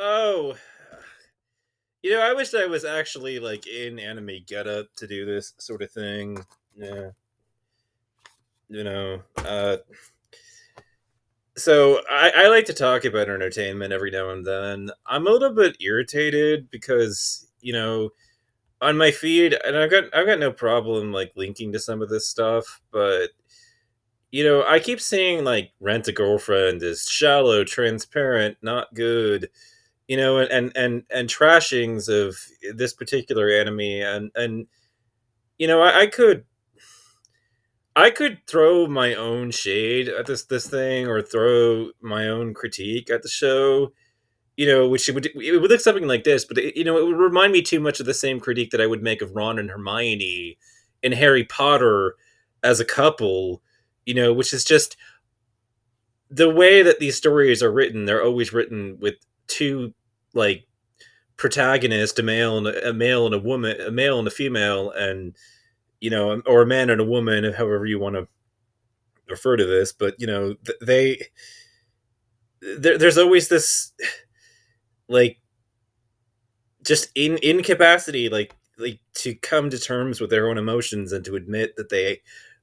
Oh, I wish I was actually like in anime getup to do this sort of thing. Yeah, you know. So I like to talk about entertainment every now and then. I'm a little bit irritated because on my feed, and I've got no problem like linking to some of this stuff, but I keep seeing like Rent a Girlfriend is shallow, transparent, not good, and trashings of this particular anime, and I could throw my own shade at this thing, or throw my own critique at the show, which it would look something like this, but it would remind me too much of the same critique that I would make of Ron and Hermione in Harry Potter as a couple, which is just the way that these stories are written. They're always written with two like protagonists, a male and a woman, a male and a female, and or a man and a woman, however you want to refer to this. But there's always this like just incapacity, like to come to terms with their own emotions and to admit that they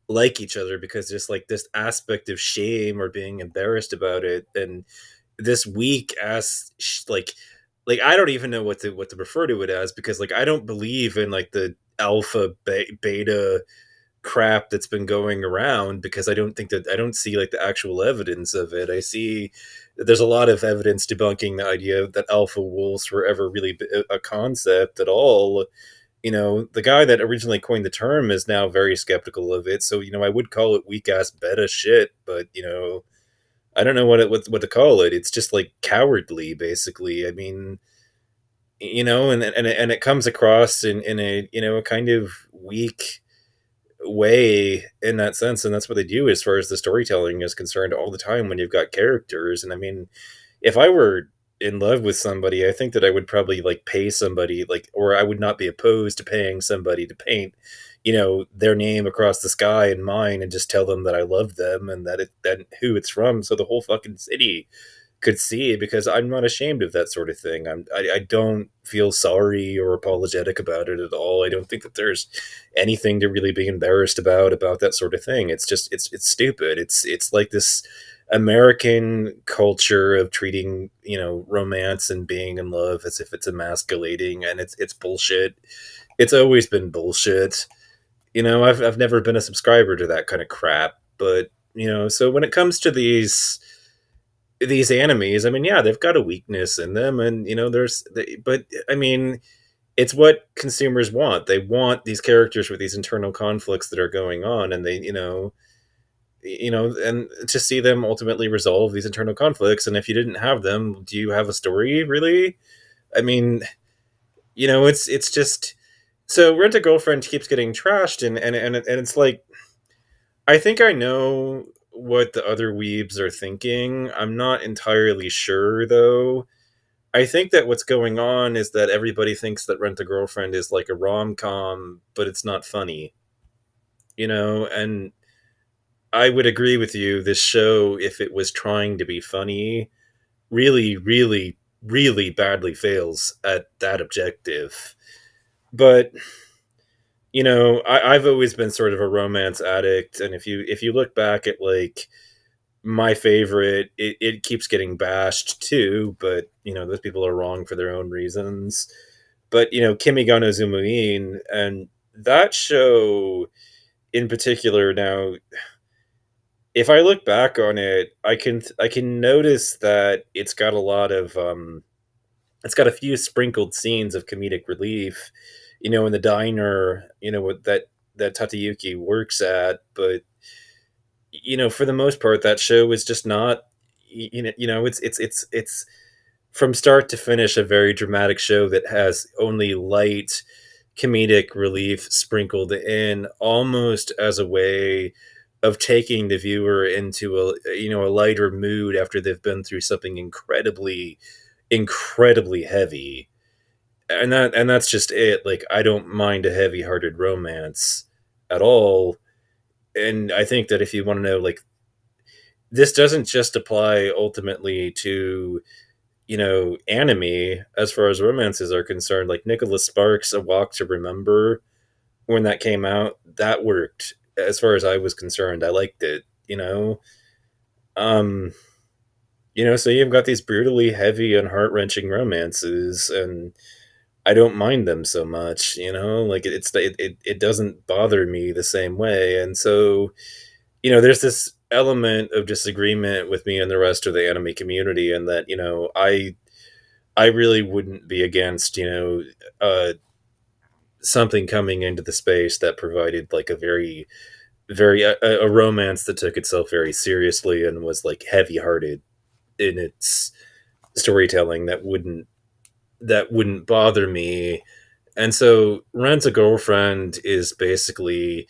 like each other, because there's like this aspect of shame or being embarrassed about it, and this weak ass like I don't even know what to refer to it as, because like I don't believe in like the beta crap that's been going around, because I don't see like the actual evidence of it. I see that there's a lot of evidence debunking the idea that alpha wolves were ever really a concept at all. The guy that originally coined the term is now very skeptical of it. So, I would call it weak ass beta shit, but I don't know what to call it. It's just like cowardly, basically. I mean, and it comes across in a a kind of weak way in that sense, and that's what they do as far as the storytelling is concerned all the time when you've got characters. And I mean, if I were in love with somebody, I think that I would probably like pay somebody, like, or I would not be opposed to paying somebody to paint their name across the sky and mine, and just tell them that I love them and that who it's from, so the whole fucking city could see, because I'm not ashamed of that sort of thing. I don't feel sorry or apologetic about it at all. I don't think that there's anything to really be embarrassed about that sort of thing. It's just it's stupid. It's like this American culture of treating, romance and being in love as if it's emasculating, and it's bullshit. It's always been bullshit. I've never been a subscriber to that kind of crap, but so when it comes to these animes, I mean, yeah, they've got a weakness in them, and but I mean, it's what consumers want. They want these characters with these internal conflicts that are going on, and they, and to see them ultimately resolve these internal conflicts. And if you didn't have them, do you have a story, really? I mean, it's just so Rent a Girlfriend keeps getting trashed, and it's like, I think I know what the other weebs are thinking. I'm not entirely sure, though. I think that what's going on is that everybody thinks that Rent a Girlfriend is like a rom com, but it's not funny, and I would agree with you. This show, if it was trying to be funny, really, really, really badly fails at that objective. But I've always been sort of a romance addict, and if you look back at like my favorite, it keeps getting bashed too, but those people are wrong for their own reasons. But Kimi ga no Zumuin, and that show in particular, now if I look back on it, I can notice that it's got a few sprinkled scenes of comedic relief, in the diner, that Tateyuki works at. But for the most part, that show is just not, it's from start to finish a very dramatic show that has only light comedic relief sprinkled in, almost as a way of taking the viewer into a lighter mood after they've been through something incredibly heavy. And that's just it. Like, I don't mind a heavy-hearted romance at all. And I think that if you want to know, like, this doesn't just apply ultimately to anime as far as romances are concerned, like Nicholas Sparks, A Walk to Remember, when that came out, that worked as far as I was concerned. I liked it. Um, so you've got these brutally heavy and heart-wrenching romances, and I don't mind them so much. Like it doesn't bother me the same way. And so, there's this element of disagreement with me and the rest of the anime community, and that, I really wouldn't be against, something coming into the space that provided like a very, very a romance that took itself very seriously and was like heavy-hearted in its storytelling. That wouldn't bother me. And so Rent a Girlfriend is basically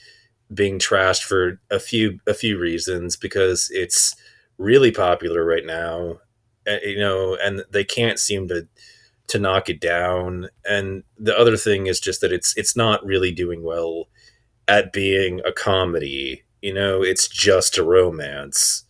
being trashed for a few reasons, because it's really popular right now. And they can't seem to knock it down. And the other thing is just that it's not really doing well at being a comedy. It's just a romance.